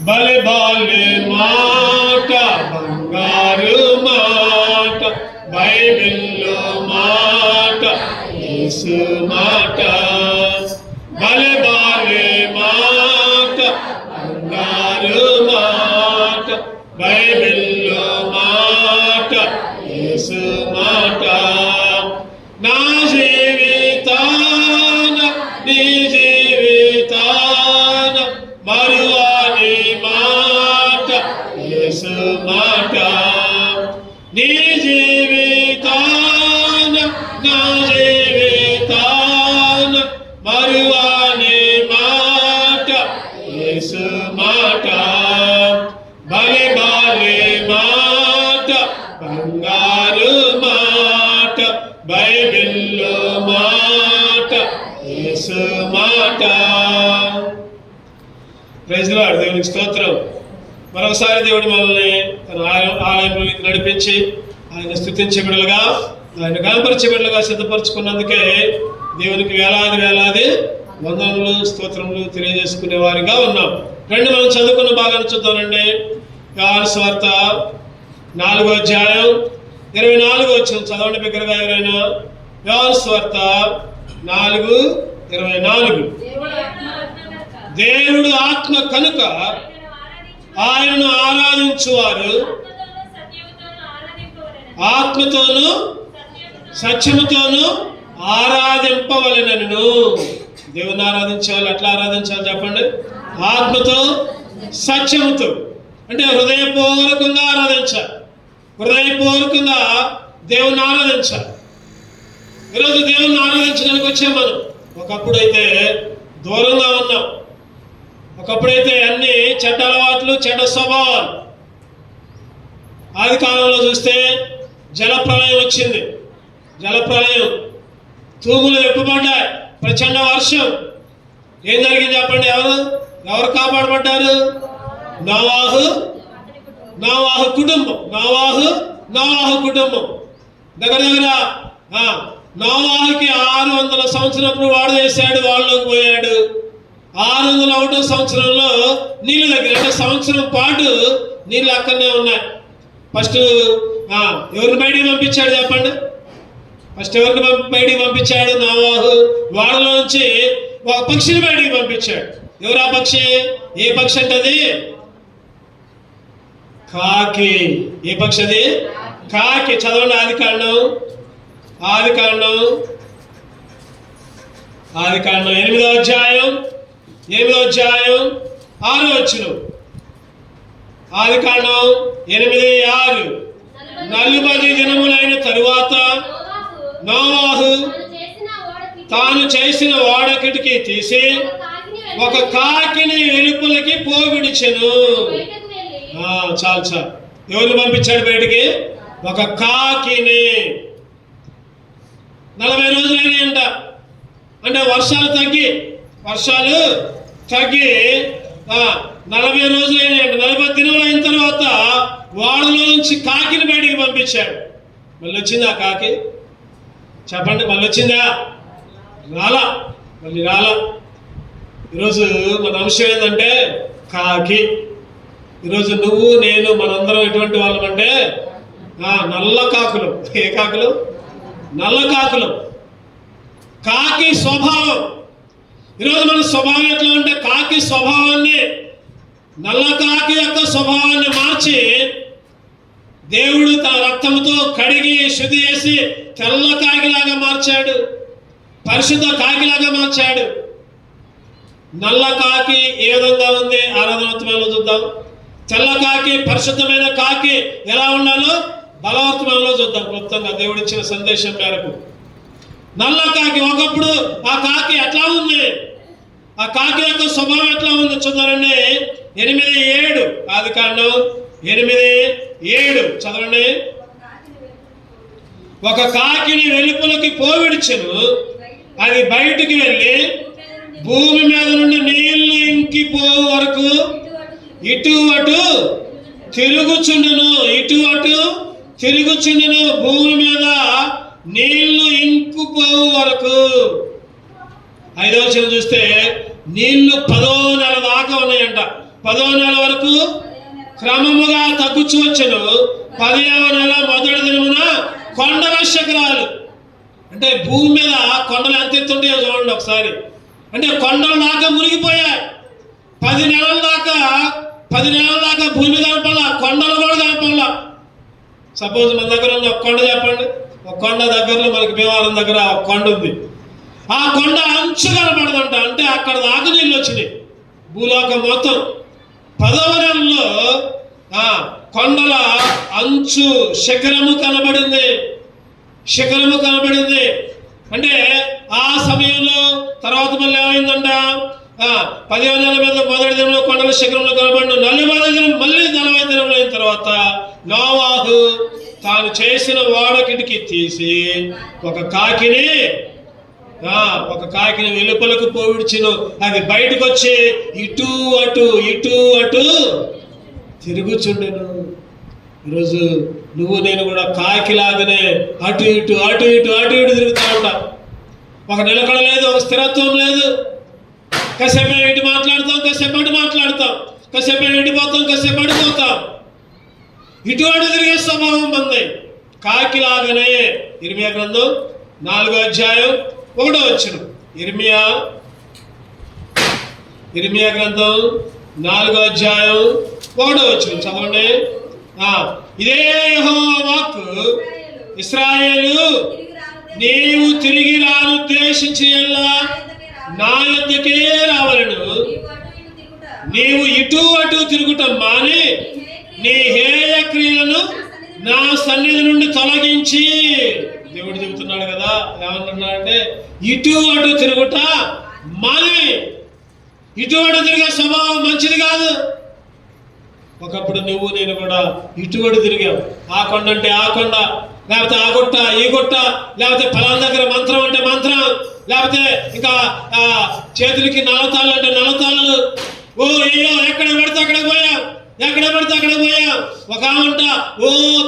బలి బాలే మాట, బంగారు మాట, బైబిల్లో మాట, యేసు మాట. బలి బాలే మాట, బంగారు మాట, బైబిల్లో మాట, యేసు మాట. నా జీవితాన నీ జీవితాన మరువని మాట, యేసు మాట. నీ జీవితాన నా జీవితాన మరువని మాట, యేసు మాట. బలి బాలే మాట, బంగారు మాట, బైబిల్లో మాట, యేసు మాట. Praise the lord. దేవునికి స్తోత్రం. మరొకసారి దేవుడు మనల్ని తన ఆలయంలోకి నడిపించి ఆయన స్తుతించే బిడ్డలుగా, ఆయన కనపరిచే బిడ్డలుగా సిద్ధపరచుకున్నందుకే దేవునికి వేలాది వేలాది వందనములు స్తోత్రములు తెలియజేసుకునే వారిగా ఉన్నాం. రండి మనం చదువుకున్న భాగాన్ని చూద్దామండి. యోహాను సువార్త 4వ అధ్యాయం 24వ వచనం చదవండి బిగ్గరగా ఎవరైనా. యోహాను సువార్త 4:24. దేవుడు ఆత్మ కనుక ఆయనను ఆరాధించువారు ఆత్మతోను సత్యముతోను ఆరాధింపవలెనను. దేవుని ఆరాధించే వాళ్ళు ఎట్లా ఆరాధించాలి చెప్పండి? ఆత్మతో సత్యముతో, అంటే హృదయపూర్వకంగా ఆరాధించాలి. హృదయపూర్వకంగా దేవుని ఆరాధించాలి. ఈరోజు దేవుని ఆరాధించడానికి వచ్చాం మనం. ఒకప్పుడైతే దూరంగా ఉన్నాం. ఒకప్పుడైతే అన్ని చెడ్డ అలవాట్లు, చెడ్డ స్వభావాలు. ఆది కాలంలో చూస్తే జలప్రలయం వచ్చింది. జలప్రలయం, తూములు ఎప్పుపడ్డాయి, ప్రచండ వర్షం. ఏం జరిగింది చెప్పండి? ఎవరు కాపాడబడ్డారు? నోవాహు కుటుంబం. నోవాహు కుటుంబం దగ్గర నోవాహుకి 600 సంవత్సరప్పుడు వాడు చేశాడు, వాళ్ళలోకి పోయాడు. 601వ సంవత్సరంలో నీళ్ళు దగ్గర, అంటే సంవత్సరం పాటు నీళ్ళు అక్కడనే ఉన్నాయి. ఫస్ట్ ఎవరిని బయటికి పంపించాడు చెప్పండి? ఫస్ట్ ఎవరిని బయటికి పంపించాడు? నోవాహు. వాళ్ళలోంచి ఒక పక్షిని బయటికి పంపించాడు. ఎవరు ఆ పక్షి? ఏ పక్షి అంటది? కాకి. ఏ పక్షి అది? కాకి. చదవండి ఆదికాండం 8వ అధ్యాయం 6వ వచనం. ఆదికాండం 8:6. 40 దినములైన తరువాత నోవాహు తాను చేసిన ఓడకిటికి తీసి ఒక కాకిని వెలుపలికి పోవిడిచెను. చాలు. ఎవరిని పంపించాడు బయటికి? ఒక కాకిని. 40 రోజులైనాయంట. అంటే వర్షాలు తగ్గి 40 రోజులైనాయంట. 40 దినములు అయిన తర్వాత వాళ్ళలో నుంచి కాకిని బయటికి పంపించాడు. మళ్ళీ వచ్చిందా కాకి? చెప్పండి, మళ్ళీ వచ్చిందా? రాలా. ఈరోజు మన అంశం ఏంటంటే కాకి. ఈరోజు నువ్వు నేను మనందరం ఎటువంటి వాళ్ళం అంటే నల్ల కాకులు. ఏ కాకులు? నల్ల కాకులు. కాకి స్వభావం. ఈరోజు మన స్వభావం ఎట్లా ఉంటే, కాకి స్వభావాన్ని, నల్ల కాకి యొక్క స్వభావాన్ని మార్చి దేవుడు తన రక్తంతో కడిగి శుద్ధి చేసి తెల్ల కాకిలాగా మార్చాడు, పరిశుద్ధ కాకిలాగా మార్చాడు. నల్ల కాకి ఏ విధంగా ఉంది ఆరాధనోత్సవంలో చూద్దాం. తెల్ల కాకి, పరిశుద్ధమైన కాకి ఎలా ఉండాలో బలవర్తమానంలో చూద్దాం. క్లుప్తంగా దేవుడిచ్చిన సందేశం మేరకు. నల్ల కాకి, ఒకప్పుడు ఆ కాకి ఎట్లా ఉంది, ఆ కాకి యొక్క స్వభావం ఎట్లా ఉంది చూద్దామండి. 8:7 ఆదికాండం 8:7 చదవండి. ఒక కాకిని వెలుపలకి పోవిడిచెను, అది బయటికి వెళ్ళి భూమి మీద నుండి నీళ్లు ఇంకిపో వరకు ఇటు అటు తిరుగుచుండును. భూమి మీద నీళ్లు ఇంకిపోవు వరకు. 5వ వచనం చూస్తే నీళ్లు 10వ నెల దాకా ఉన్నాయంట. 10వ నెల వరకు క్రమముగా తగ్గుచూ వచ్చెను. 10వ నెల మొదటి దినమున కొండల శిఖరాలు, అంటే భూమి మీద కొండలు ఎంత ఎత్తుంటాయో చూడండి ఒకసారి. అంటే కొండల దాకా మునిగిపోయాయి. 10 నెలల దాకా భూమి కనపడాల, కొండలు కూడా కనపడాల. సపోజ్ మన దగ్గర ఉన్న ఒక కొండ చెప్పండి. ఒక కొండ దగ్గరలో మనకి భీమవరం దగ్గర ఒక కొండ ఉంది. ఆ కొండ అంచు కనపడదంట. అంటే అక్కడ దాకా నీళ్ళు వచ్చినాయి భూలోకం మొత్తం. 10వ నెలలో కొండల అంచు శిఖరము కనబడింది. అంటే ఆ సమయంలో తర్వాత మళ్ళీ ఏమైందంట, 10వ నెల మీద మొదటి దినంలో కొండల శిఖరంలో కనబడిన 40వ దినం మళ్ళీ 40 దినంలో అయిన తర్వాత నోవాహు తాను చేసిన ఓడ కిటికీ తీసి ఒక కాకిని వెలుపలకు పోవిడ్చును. అది బయటకు వచ్చి ఇటు అటు తిరుగుచుండెను. ఈరోజు నువ్వు నేను కూడా కాకిలాగానే అటు ఇటు తిరుగుతూ ఉంటాం. ఒక నిలకడ లేదు, ఒక స్థిరత్వం లేదు. కాసేపు ఇటు మాట్లాడతాం, కాసేపు అటు మాట్లాడతాం, కాసేపు ఇటుపోతాం, కాసేపు అడిపోతాం. ఇటు అటు తిరిగే స్వభావం మంది. కాకిలాగానే ఇర్మియా గ్రంథం 4వ అధ్యాయం 1వ వచనం. ఇర్మియా గ్రంథం 4వ అధ్యాయం 1వ వచనం చదవండి. ఇదే యెహోవా వాక్కు, ఇశ్రాయేలు నీవు తిరిగి రానుద్దేశించి నా యొద్దకే రావలను. నీవు ఇటు అటు తిరుగుటం మాని నీ హేయ క్రియలను నా సన్నిధి నుండి తొలగించి. దేవుడు చెబుతున్నాడు కదా, ఏమంటున్నాడంటే ఇటు అటు తిరుగుట మాని. ఇటు అటు తిరిగే స్వభావం మంచిది కాదు. ఒకప్పుడు నువ్వు నేను కూడా ఇటు అటు తిరిగాం. ఆ కొండ అంటే ఆ కొండ, లేకపోతే ఆ గుట్ట ఈ గుట్ట, లేకపోతే ఫలానా దగ్గర మంత్రం అంటే మంత్రం, లేకపోతే ఇంకా చేతులకి నలతాళ్ళు అంటే నలతాళ్ళు. అయ్యో ఎక్కడ పడితే అక్కడ పోయాం. ఒక ఆమంట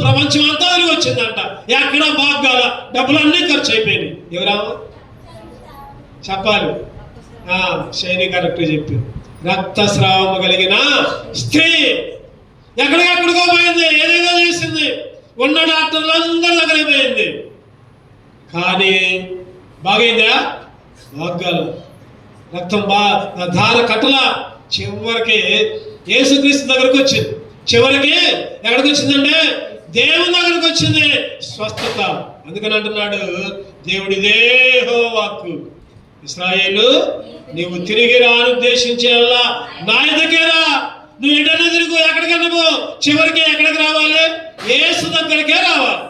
ప్రపంచం అంతా తిరిగి వచ్చిందంట. ఎక్కడ బాగా డబ్బులన్నీ ఖర్చు అయిపోయినాయి. ఎవరామా చెప్పాలి? శైని కరెక్ట్ చెప్పి, రక్తస్రావము కలిగిన స్త్రీ ఎక్కడికో పోయింది, ఏదేదో చేసింది, ఉన్న డాక్టర్లు అందరి దగ్గరికి పోయింది. కానీ బాగైందా? బాగాలు రక్తం ధార కట్టల. చివరికి యేసుక్రీస్తు దగ్గరకు వచ్చింది. చివరికి ఎక్కడికి వచ్చిందంటే దేవుని దగ్గరకు వచ్చింది స్వస్థత. అందుకని అంటున్నాడు దేవుడి యెహోవాకు, ఇశ్రాయేలు నీవు తిరిగి రానుద్దేశించేలా నా యొద్దకే రా. నువ్వు ఎటన్నా తిరుగు, ఎక్కడికన్నా పో, చివరికి ఎక్కడికి రావాలి? యేసు దగ్గరికే రావాలి.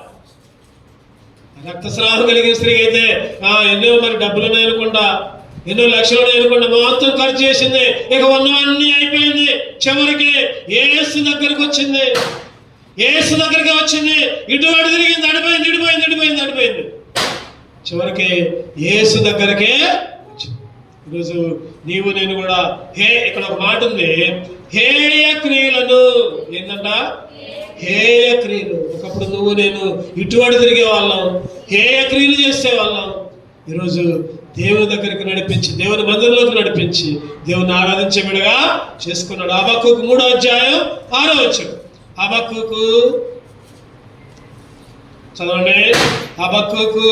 రక్తస్రావం కలిగిన స్త్రీ అయితే ఎన్నో మరి డబ్బులు అనుకుంటా, ఎన్నో లక్షలు అనుకుంటా మొత్తం ఖర్చు చేసింది. ఇక ఉన్నవన్నీ అయిపోయింది. చివరికి యేసు దగ్గరికి వచ్చింది. ఇటు అటు తిరిగింది, అడిపోయింది. చివరికి యేసు దగ్గరికే వచ్చింది. ఈరోజు నీవు నేను కూడా ఇక్కడ ఒక మాట ఉంది, హేయ క్రియలను. ఏంటంట? హేయ క్రియలు. ఒకప్పుడు నువ్వు నేను ఇటు అటు తిరిగే వాళ్ళం, హేయ క్రియలు చేసే వాళ్ళం. ఈరోజు దేవుని దగ్గరికి నడిపించి, దేవుని మందిరంలోకి నడిపించి, దేవుని ఆరాధించే విధంగా చేసుకున్నాడు. హబక్కూకు 3వ అధ్యాయం 6వ వచనం. హబక్కూకు చదవండి. హబక్కూకు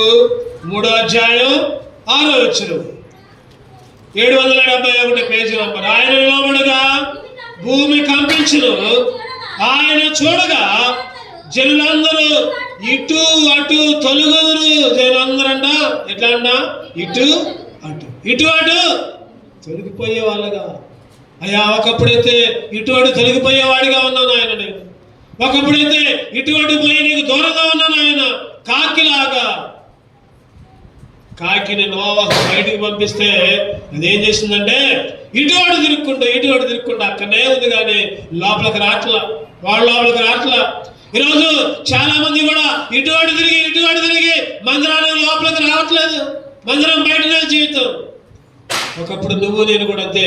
3వ అధ్యాయం 6వ వచనం, 771 పేజీ నంబర్. ఆయన నిలబడగా భూమి కంపించును, ఆయన చూడగా జనులందరూ ఇటు అటు తొలుగుదురు. జనులందరంట ఎట్లా అంట? ఇటు అటు తొలగిపోయే వాళ్ళగా. అయ్యా ఒకప్పుడైతే ఇటు అటు తొలగిపోయేవాడిగా ఉన్నాను ఆయన. నేను ఒకప్పుడైతే ఇటు అటు పోయి నీకు దూరంగా ఉన్నాను ఆయన. కాకిలాగా. కాకిని నోవాహు బయటికి పంపిస్తే అదేం చేసిందంటే ఇటు అటు తిరుక్కుంటా అక్కడనే ఉంది, కానీ లోపలికి రాట్లా. ఈరోజు చాలా మంది కూడా ఇటు అటు తిరిగి మందిరానికి లోపలికి రావట్లేదు. మందిరం బయటనే జీవితం. ఒకప్పుడు నువ్వు నేను కూడా అంతే.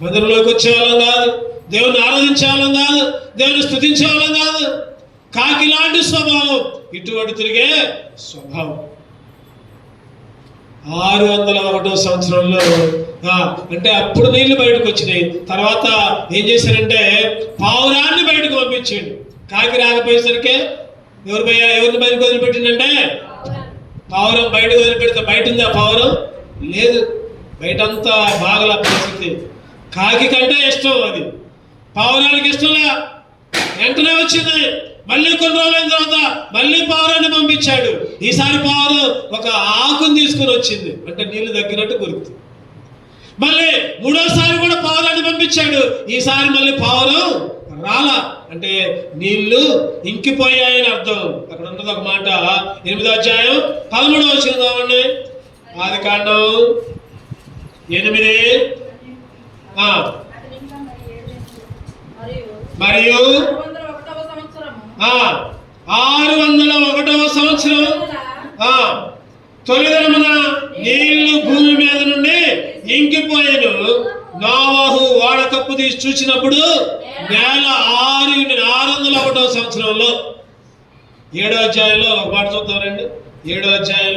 మందిరంలోకి వచ్చేవాళ్ళం కాదు, దేవుని ఆరాధించేవాళ్ళం కాదు, దేవుని స్తుతించేవాళ్ళం కాదు. కాకి లాంటి స్వభావం, ఇటు అటు తిరిగే స్వభావం. 601వ సంవత్సరంలో అంటే అప్పుడు నీళ్లు బయటకు వచ్చినాయి. తర్వాత ఏం చేశారంటే పావురాన్ని బయటకు పంపించాడు. కాకి రాకపోయేసరికి ఎవరిని బయటకు వదిలిపెట్టిందంటే పావురం బయటకు వదిలిపెడితే బయట ఉంది. ఆ పావురం లేదు, బయటంతా బాగల పరిస్థితి. కాకి కంటే ఇష్టం అది, పావురానికి ఇష్టంలే. వెంటనే వచ్చింది. మళ్ళీ కొన్ని రోజులైన తర్వాత మళ్ళీ పావురాన్ని పంపించాడు. ఈసారి పావురం ఒక ఆకుని తీసుకుని వచ్చింది, అంటే నీళ్లు తగ్గినట్టు గుర్తు. మళ్ళీ మూడోసారి కూడా పావురాన్ని పంపించాడు. ఈసారి మళ్ళీ పావురం రాలా, అంటే నీళ్లు ఇంకిపోయాయని అర్థం. అక్కడ ఉంటుంది ఒక మాట, 8వ అధ్యాయం 13వ వచనం కావండి. ఆదికాండం 8. మరియు 601వ సంవత్సరం తొలి దినమున నీళ్లు భూమి మీద నుండి ఇంకిపోయాను. నోవహు ఓడ కప్పు తీసి చూసినప్పుడు నేల 601వ సంవత్సరంలో 7వ అధ్యాయంలో ఒక మాట చూద్దామండి. 7వ అధ్యాయం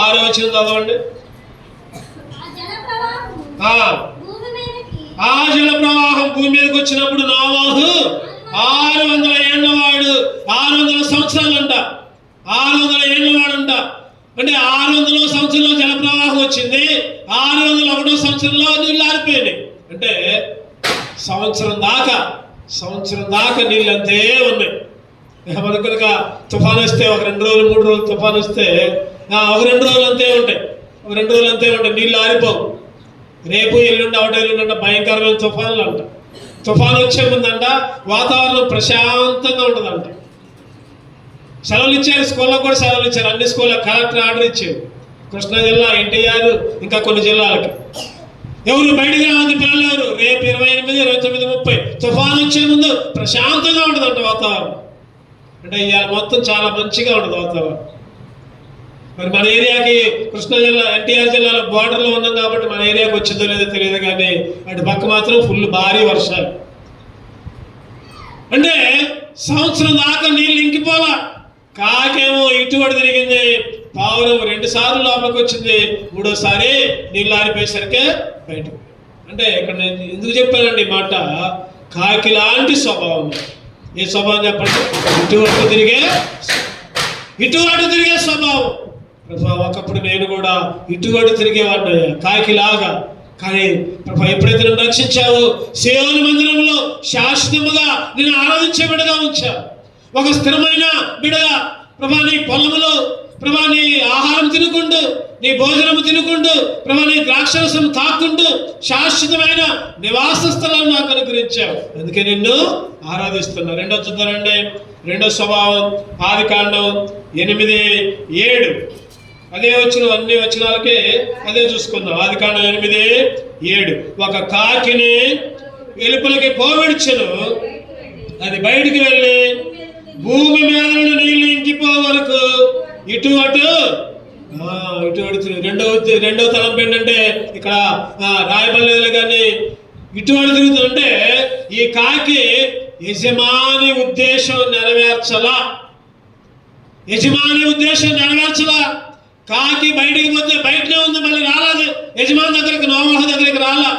6వ వచనం చదవండి. ఆ జల ప్రవాహం భూమి మీదకి వచ్చినప్పుడు నోవహు 600 ఏళ్ల వాడు, 600 సంవత్సరాలంట, 600 ఏళ్ల వాడంట. అంటే 600వ సంవత్సరంలో జల ప్రవాహం వచ్చింది, 601వ సంవత్సరంలో నీళ్ళు ఆరిపోయినాయి. అంటే సంవత్సరం దాకా నీళ్ళు అంతే ఉన్నాయి. మనకు కనుక తుఫాను వస్తే ఒక 2 రోజులు 3 రోజులు తుఫాను వస్తే ఒక 2 రోజులు అంతే ఉంటాయి, నీళ్ళు ఆరిపోవు. రేపు ఎల్లుండి ఎల్లుండి భయంకరమైన తుఫానులు అంట. తుఫాను వచ్చే ముందంట వాతావరణం ప్రశాంతంగా ఉంటుందంట. సెలవులు ఇచ్చారు, స్కూల్లో కూడా సెలవులు ఇచ్చారు. అన్ని స్కూల్లో కలెక్టర్ ఆర్డర్ ఇచ్చారు. కృష్ణా జిల్లా, ఎన్టీఆర్, ఇంకా కొన్ని జిల్లాలకి ఎవరు బయటికి రావద్దు, పిల్లలు ఎవరు. రేపు 28, 29, 30 తుఫాను వచ్చే ముందు ప్రశాంతంగా ఉంటుందంట వాతావరణం. అంటే ఇవాళ మొత్తం చాలా మంచిగా ఉంటుంది వాతావరణం. మరి మన ఏరియాకి కృష్ణా జిల్లా, ఎన్టీఆర్ జిల్లాలో బోర్డర్లో ఉన్నాం కాబట్టి మన ఏరియాకి వచ్చిందో లేదో తెలియదు, కానీ అటు పక్క మాత్రం ఫుల్ భారీ వర్షాలు. అంటే సంవత్సరం దాకా నీళ్ళు ఇంకిపోలా. కాకేమో ఇటువడి తిరిగింది, పావురం 2 సార్లు లోపలికి వచ్చింది, 3వసారి నీళ్ళు ఆరిపోయేసరికి బయటకు. అంటే ఇక్కడ నేను ఎందుకు చెప్పానండి ఈ మాట, కాకి లాంటి స్వభావం. ఏ స్వభావం చెప్పండి? ఇటు తిరిగే స్వభావం. ఒకప్పుడు నేను కూడా ఇటువడి తిరిగేవాడిని కాకిలాగా. కానీ ప్రభా ఎప్పుడైతే నన్ను రక్షించావో సీయోను మందిరంలో శాశ్వతముగా నేను ఆరాధించే బిడ్డగా ఉంచావు. ఒక స్థిరమైన బిడ్డగా ప్రభా నీ పొలములో ప్రభా నీ ఆహారం తినుకుంటూ, నీ భోజనము తినుకుంటూ, ప్రభా నీ ద్రాక్షరసం తాకుంటూ శాశ్వతమైన నివాస స్థలాన్ని నాకు అనుగ్రహించావు. అందుకే నిన్ను ఆరాధిస్తున్నా. 2వ చూద్దానండి. 2వ స్వభావం ఆదికాండం 8:7. అదే వచ్చిన అన్ని వచనాలకే అదే చూసుకుందాం. ఆదికాండం 8:7. ఒక కాకిని వెలుపలికి పోవిడ్చెను, అది బయటికి వెళ్ళి భూమి మీద నీళ్ళు ఇంకిపో వరకు ఇటు అటు. రెండవ తలంపు ఏంటంటే ఇక్కడ రాయబడలేదు కానీ ఇటు అటు తిరుగుతుందంటే ఈ కాకి యజమాని ఉద్దేశం నెరవేర్చలా. కాకి బయటికి పోతే బయటనే ఉంది, మళ్ళీ రాలేదు యజమాని దగ్గరికి, నోవహు దగ్గరికి రాలా.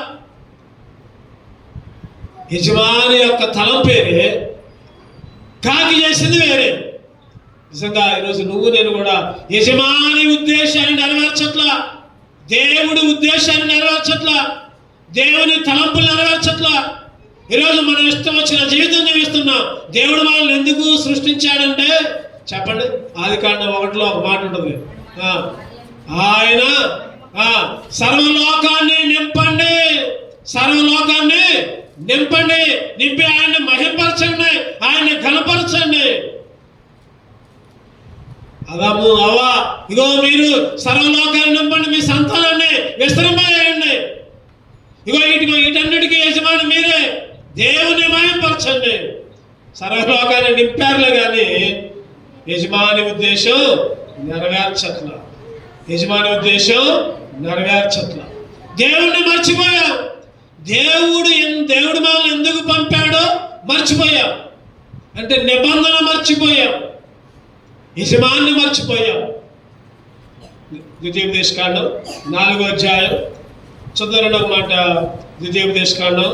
యజమాని యొక్క తలంపేరే, కాకి చేసింది వేరే. నిజంగా ఈరోజు నువ్వు నేను కూడా యజమాని ఉద్దేశాన్ని నెరవేర్చట్లా, దేవుడి ఉద్దేశాన్ని నెరవేర్చట్లా, దేవుని తలంపులు నెరవేర్చట్లా. ఈరోజు మనం ఇష్టం వచ్చిన జీవితం జీవిస్తున్నాం. దేవుడు మనల్ని ఎందుకు సృష్టించాడంటే చెప్పండి. ఆదికాండం 1లో ఒక మాట ఉంటుంది, ఆయన సర్వలోకాన్ని నింపండి, నింపి ఆయన్ని మహింపరచండి, ఆయన్ని ఘనపరచండి. అదాము అవ్వ, ఇగో మీరు సర్వలోకాన్ని నింపండి, మీ సంతానాన్ని విస్తరింపజేయండి. ఇగో వీటన్నిటికీ యజమాని మీరే, దేవుని మహింపరచండి. సర్వలోకాన్ని నింపారులే కానీ యజమాని ఉద్దేశం నెరవేర్చట్లా. దేవుణ్ణి మర్చిపోయాం. దేవుడు మనల్ని ఎందుకు పంపాడో మర్చిపోయాం. అంటే నిబంధన మర్చిపోయాం, యజమాన్ని మర్చిపోయాం. ద్వితీయోపదేశకాండం 4వ అధ్యాయం చదువురండి ఒక మాట. ద్వితీయోపదేశకాండం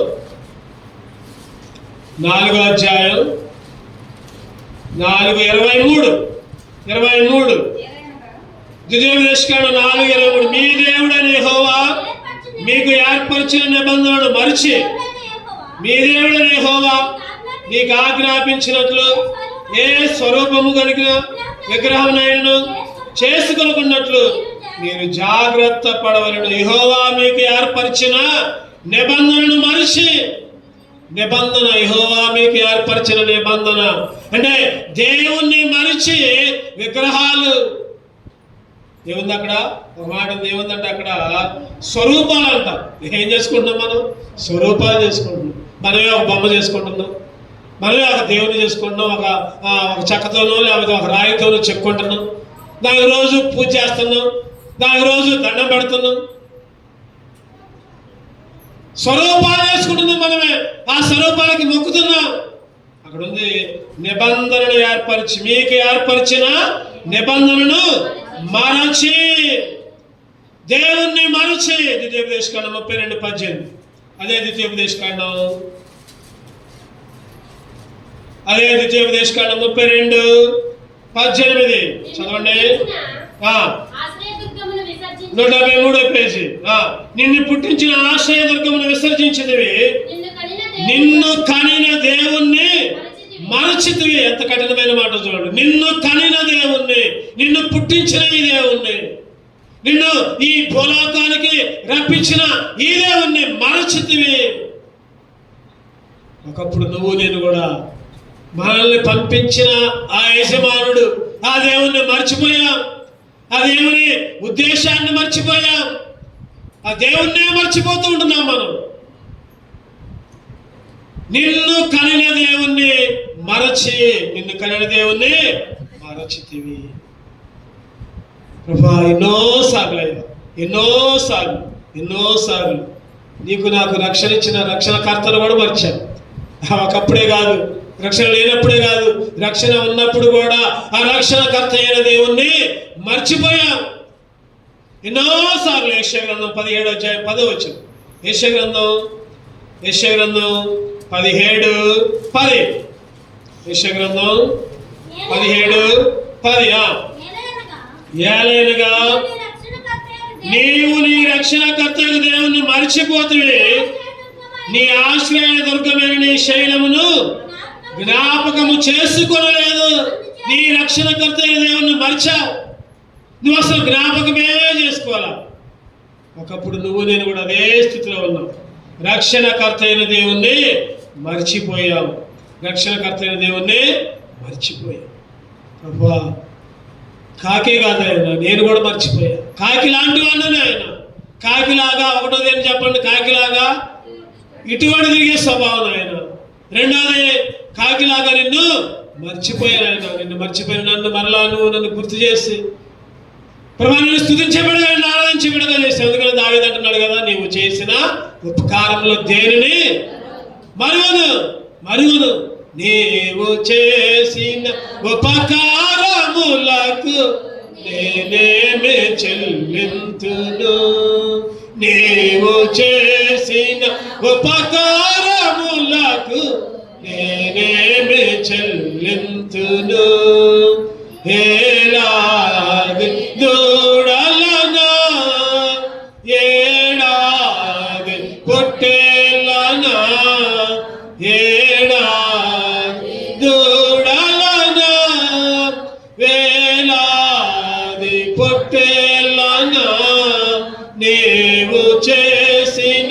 4వ అధ్యాయం 4:23 ద్వితీయోపదేశకాండం 4:23 మీ దేవుడైన యెహోవా మీకు ఏర్పరిచిన నిబంధనను మరిచి, మీ దేవుడైన యెహోవా నీకు ఆజ్ఞాపించినట్లు ఏ స్వరూపము కలిగిన విగ్రహమునైనను చేసుకొనుకున్నట్లు మీరు జాగ్రత్త పడవలను. యెహోవా మీకు ఏర్పరిచిన నిబంధనను మరిచి, నిబంధన యెహోవా మీకు ఏర్పరిచిన నిబంధన అంటే దేవుణ్ణి మరిచి విగ్రహాలు. ఏముంది అక్కడ? ఒక మాట ఏముందంటే అక్కడ స్వరూపాలు అంట. ఏం చేసుకుంటున్నాం మనం? స్వరూపాలు చేసుకుంటున్నాం. మనమే ఒక బొమ్మ చేసుకుంటున్నాం, మనమే ఒక దేవుని చేసుకుంటున్నాం, ఒక చెక్కతోనో లేకపోతే ఒక రాయితోనో చెక్కుంటున్నాం, దానికి రోజు పూజ చేస్తున్నాం, దానికి రోజు దండం పెడుతున్నాం, స్వరూపాలు చేసుకుంటున్నాం. మనమే ఆ స్వరూపాలకి మొక్కుతున్నాం. అక్కడ ఉంది నిబంధనను ఏర్పరిచి, మీకు ఏర్పరిచిన నిబంధనను మరచి, దేవుణ్ణి మరచి. ద్వితీయోపదేశకాండం 32:18 అదే ద్వితీయోపదేశకాండం 32:18 చదవండి. 153వ పేజీ. నిన్ను పుట్టించిన ఆశ్రయదుర్గమును విసర్జించినవి, నిన్ను కనిన దేవుణ్ణి మరచితివి. ఎంత కఠినమైన మాట చూడండి. నిన్ను కనిన దేవుణ్ణి, నిన్ను పుట్టించిన ఈ దేవుణ్ణి, నిన్ను ఈ భూలోకానికి రప్పించిన ఈ దేవుణ్ణి మరచితివి. ఒకప్పుడు నువ్వు నేను కూడా మనల్ని పంపించిన ఆ యజమానుడు, ఆ దేవుణ్ణి మర్చిపోయాం, ఆ దేవుని ఉద్దేశాన్ని మర్చిపోయాం, ఆ దేవుణ్ణే మర్చిపోతూ ఉంటున్నాం మనం. నిన్ను కనిన దేవుణ్ణి మరచి, నిన్ను కనిన దేవుణ్ణి మరచితివి. ప్రభా ఎన్నోసార్లు అయ్యా, ఎన్నోసార్లు నీకు నాకు రక్షణ ఇచ్చిన రక్షణకర్తను కూడా మర్చాను. ఒకప్పుడే కాదు, రక్షణ లేనప్పుడే కాదు, రక్షణ ఉన్నప్పుడు కూడా ఆ రక్షణకర్త అయిన దేవుణ్ణి మర్చిపోయాం ఎన్నోసార్లు. యెషయా గ్రంథం 17వ అధ్యాయం 10వ వచనం. యెషయా గ్రంథం 17:10. యెషయా గ్రంథం 17:10. ఏలైనగా నీవు నీ రక్షణకర్త దేవుణ్ణి మర్చిపోతువి, నీ ఆశ్రయ దుర్గమైన నీ శైలమును జ్ఞాపకము చేసుకొనలేదు. నీ రక్షణకర్త దేవుణ్ణి మర్చావు, నువ్వు అసలు జ్ఞాపకమే చేసుకోవాలా. ఒకప్పుడు నువ్వు నేను కూడా అదే స్థితిలో ఉన్నావు. రక్షణకర్త అయిన దేవుణ్ణి మర్చిపోయావు, రక్షణకర్త అయిన దేవుణ్ణి మర్చిపోయావు. అబ్బా కాకి కాదు ఆయన, నేను కూడా మర్చిపోయా. కాకి లాంటి వాడిని ఆయన. కాకిలాగా ఒకటోది ఏం చెప్పండి, కాకిలాగా ఇటువంటి తిరిగే స్వభావం ఆయన. రెండోది కాకిలాగా నిన్ను మర్చిపోయాను ఆయన. నిన్ను మర్చిపోయిన నన్ను మరలా నువ్వు నన్ను గుర్తు చేసి ప్రభా నిన్ను స్తుతించబడగా, నిన్ను ఆరాధించబడగా చేసి. అందుకని దావీదు అంటున్నాడు కదా, నీవు చేసిన ఉపకారంలో దేనిని మరువను. నీవు చేసిన ఉపకారములకు నేనేమి చెల్లింతును. నీవు చేసిన ఉపకారములకు నేనేమి చెల్లింతును. ఏలాది దూడలనా, ఏడాది పొట్టేలనా, ఏడాది దూడలనా, వేలాది పొట్టేలనా, నీవు చేసిన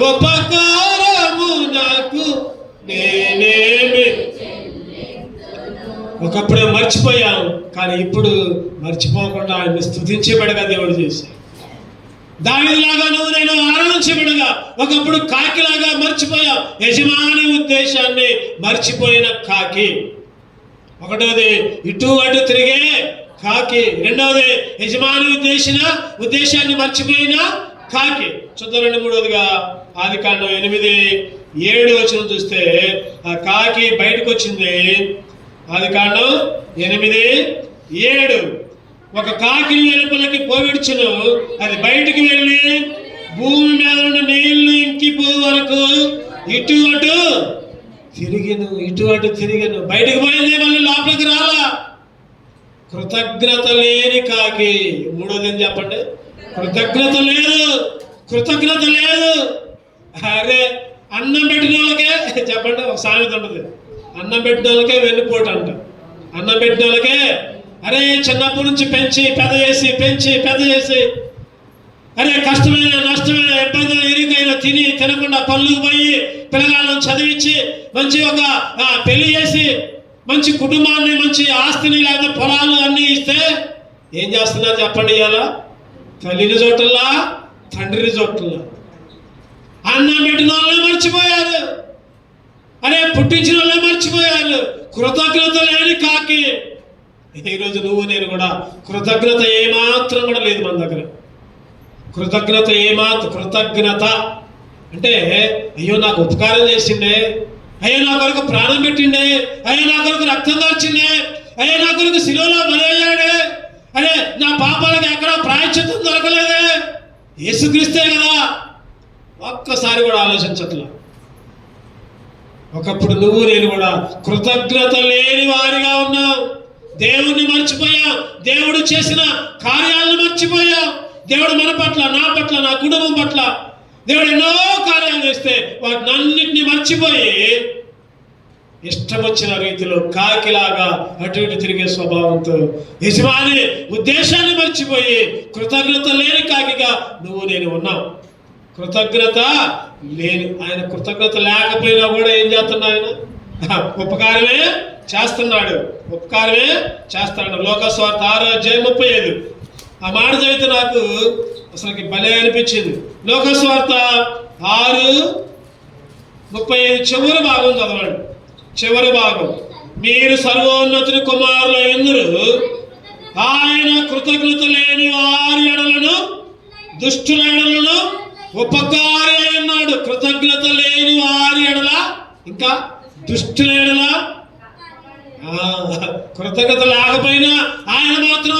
ఉపకారమునకు నేనేమి. ఒకప్పుడే మర్చిపోయాం, కానీ ఇప్పుడు మర్చిపోకుండా ఆయన్ని స్తుతించబడగా దేవుడు చేశాడు. దావీదులాగా నువ్వు నేను ఆరాధించబడగా. ఒకప్పుడు కాకిలాగా మర్చిపోయావు, యజమాని ఉద్దేశాన్ని మర్చిపోయిన కాకి. ఒకటోది ఇటు అటు తిరిగే కాకి, రెండవది యజమాని ఉద్దేశాన్ని మర్చిపోయిన కాకి. చూద్దాం. మూడవదిగా ఆదికాండం 8:7 వచనం చూస్తే ఆ కాకి బయటకు వచ్చింది. ఆదికాండం 8:7 ఒక కాకిని వెలుపలకి పోవిడ్చును, అది బయటికి వెళ్ళి భూమి మీద ఉన్న నీళ్లు ఇంకిపో వరకు ఇటు అటు తిరిగను. బయటికి పోయింది, మళ్ళీ లోపలికి రాలా. కృతజ్ఞత లేని కాకి. మూడోది ఏం చెప్పండి? కృతజ్ఞత లేదు. అరే అన్నం పెట్టిన వాళ్ళకే చెప్పండి, ఒక సామెత ఉంటుంది, అన్నం పెట్టిన వాళ్ళకే వెన్నుపోటు అంట. అన్నం పెట్టిన వాళ్ళకే అరే చిన్నప్పటి నుంచి పెంచి పెద్ద చేసి అరే కష్టమైన నష్టమైన ఇబ్బందులు ఇరుకైనా తినకుండా పనులకు పోయి పిల్లగాళ్ళను చదివించి మంచి ఒక పెళ్లి చేసి మంచి కుటుంబాన్ని మంచి ఆస్తిని లేదా పొలాలు అన్నీ ఇస్తే ఏం చేస్తున్నారు చెప్పండి? ఇవాళ తల్లిని చోటల్లా తండ్రిని చోటల్లా అన్నం పెట్టిన వాళ్ళే మర్చిపోయారు, అరే పుట్టించిన వాళ్ళే మర్చిపోయారు. కృతజ్ఞత లేని కాకి. ఈరోజు నువ్వు నేను కూడా కృతజ్ఞత ఏమాత్రం కూడా లేదు మన దగ్గర. కృతజ్ఞత అంటే అయ్యో నాకు ఉపకారం చేసిండే, అయ్యో నా కొరకు ప్రాణం పెట్టిండే, అయ్యో నా కొరకు రక్తం దాచిండే, అయ్యో నా కొరకు శిలువలో బలయ్యాడే, అరే నా పాపాలకు ఎక్కడా ప్రాయశ్చిత్తం దొరకలేదే, యేసుక్రీస్తే కదా. ఒక్కసారి కూడా ఆలోచించట్లా. ఒకప్పుడు నువ్వు నేను కూడా కృతజ్ఞత లేని వారిగా ఉన్నాం. దేవుణ్ణి మర్చిపోయాం, దేవుడు చేసిన కార్యాలను మర్చిపోయాం. దేవుడు మన పట్ల, నా పట్ల, నా కుటుంబం పట్ల దేవుడు ఎన్నో కార్యాలు చేస్తే వాటిని అన్నింటినీ మర్చిపోయి ఇష్టం వచ్చిన రీతిలో కాకిలాగా అటు ఇటు తిరిగే స్వభావంతో యజమాని ఉద్దేశాన్ని మర్చిపోయి కృతజ్ఞత లేని కాకిగా నువ్వు నేను ఉన్నాం. కృతజ్ఞత లేని ఆయన, కృతజ్ఞత లేకపోయినా కూడా ఏం చేస్తున్నా ఆయన? ఉపకారమే చేస్తున్నాడు. లోకస్వార్త 6:35 ఆ మాట చదివితే నాకు అసలుకి భలే అనిపించింది. లోకస్వార్త 6:35 చివరి భాగం చదవండి. చివరి భాగం, మీరు సర్వోన్నతుని కుమారుల ఎందురు ఆయన కృతజ్ఞత లేని వారి ఎడలను దుష్టుల ఎడలను ఉపకారి అన్నాడు. కృతజ్ఞత లేని వారి ఎడల, ఇంకా దుష్టుల ఎడల. కృతజ్ఞత లేకపోయినా ఆయన మాత్రం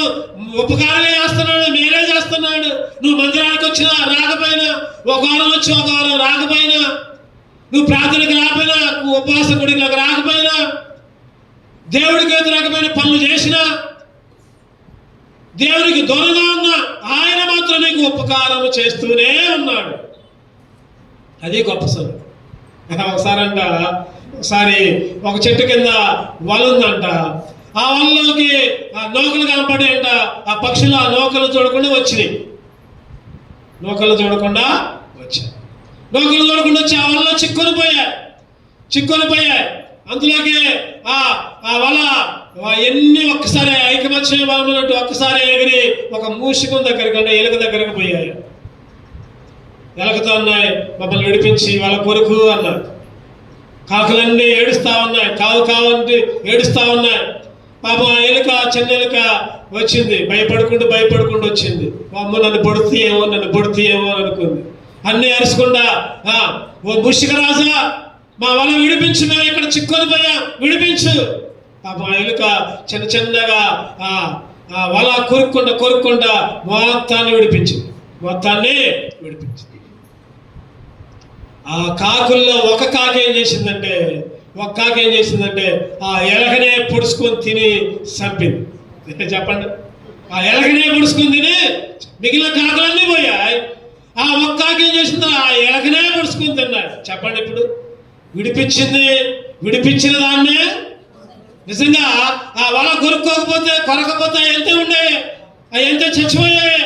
ఉపకారమే చేస్తున్నాడు, మేలే చేస్తున్నాడు. నువ్వు మందిరానికి వచ్చినా రాకపోయినా, ఒక వారం వచ్చి ఒక వారం రాకపోయినా, నువ్వు ప్రార్థనకి రాకపోయినా, ఉపవాస గుడికి రాకపోయినా, దేవుడికి వ్యతిరేకమైన పనులు చేసినా, దేవునికి దూరంగా ఉన్నా, ఆయన మాత్రం నీకు ఉపకారం చేస్తూనే ఉన్నాడు. అది గొప్ప సంగతి. ఒకసారి ఒక చెట్టు కింద వల ఉందంట. ఆ వలలోకి నౌకలు కనపడి అంట. ఆ పక్షులు ఆ నౌకలు చూడకుండా వచ్చినాయి. నౌకలు చూడకుండా వచ్చి ఆ వలలో చిక్కుని పోయాయి. అందులోకి ఆ వల ఎన్ని ఒక్కసారి ఐకమత్యం బాగున్నట్టు ఒక్కసారి ఎగిరి ఒక మూషికం దగ్గరికి అంటే ఎలుక దగ్గరకు పోయాయి. ఎలకతో ఉన్నాయి, మమ్మల్ని విడిపించి వాళ్ళ కొరకు అన్నారు. కాకులన్నీ ఏడుస్తా ఉన్నాయి, కావు అంటే ఏడుస్తా ఉన్నాయి. పాపం ఆ ఎలుక, చిన్న ఎలుక వచ్చింది, భయపడుకుంటూ వచ్చింది. అమ్మ నన్ను పొడితేయేమో అని అనుకుంది. అన్నీ అరుచుకుండా, ఓ ముషిక రాజా మా వల విడిపించు, మేము ఇక్కడ చిక్కుని పోయాం, విడిపించు. పాపం ఆ ఎలుక చిన్నగా వల కొరుక్కుంటా మొత్తాన్ని విడిపించింది. ఆ కాకుల్లో ఒక కాకి ఏం చేసిందంటే ఆ ఎలకనే పొడుచుకొని తిని చంపింది. చెప్పండి, ఆ ఎలకనే పొడుచుకొని తిని మిగిలిన కాకులన్నీ పోయాయి. ఆ ఒక్క కాకి ఏం చేసిందో ఆ ఎలకనే పొడుచుకొని తిన్నాయి. చెప్పండి, ఇప్పుడు విడిపించిన దాన్నే నిజంగా ఆ వల కొరకపోతే ఎంత ఉండే, ఎంత చచ్చిపోయాయి.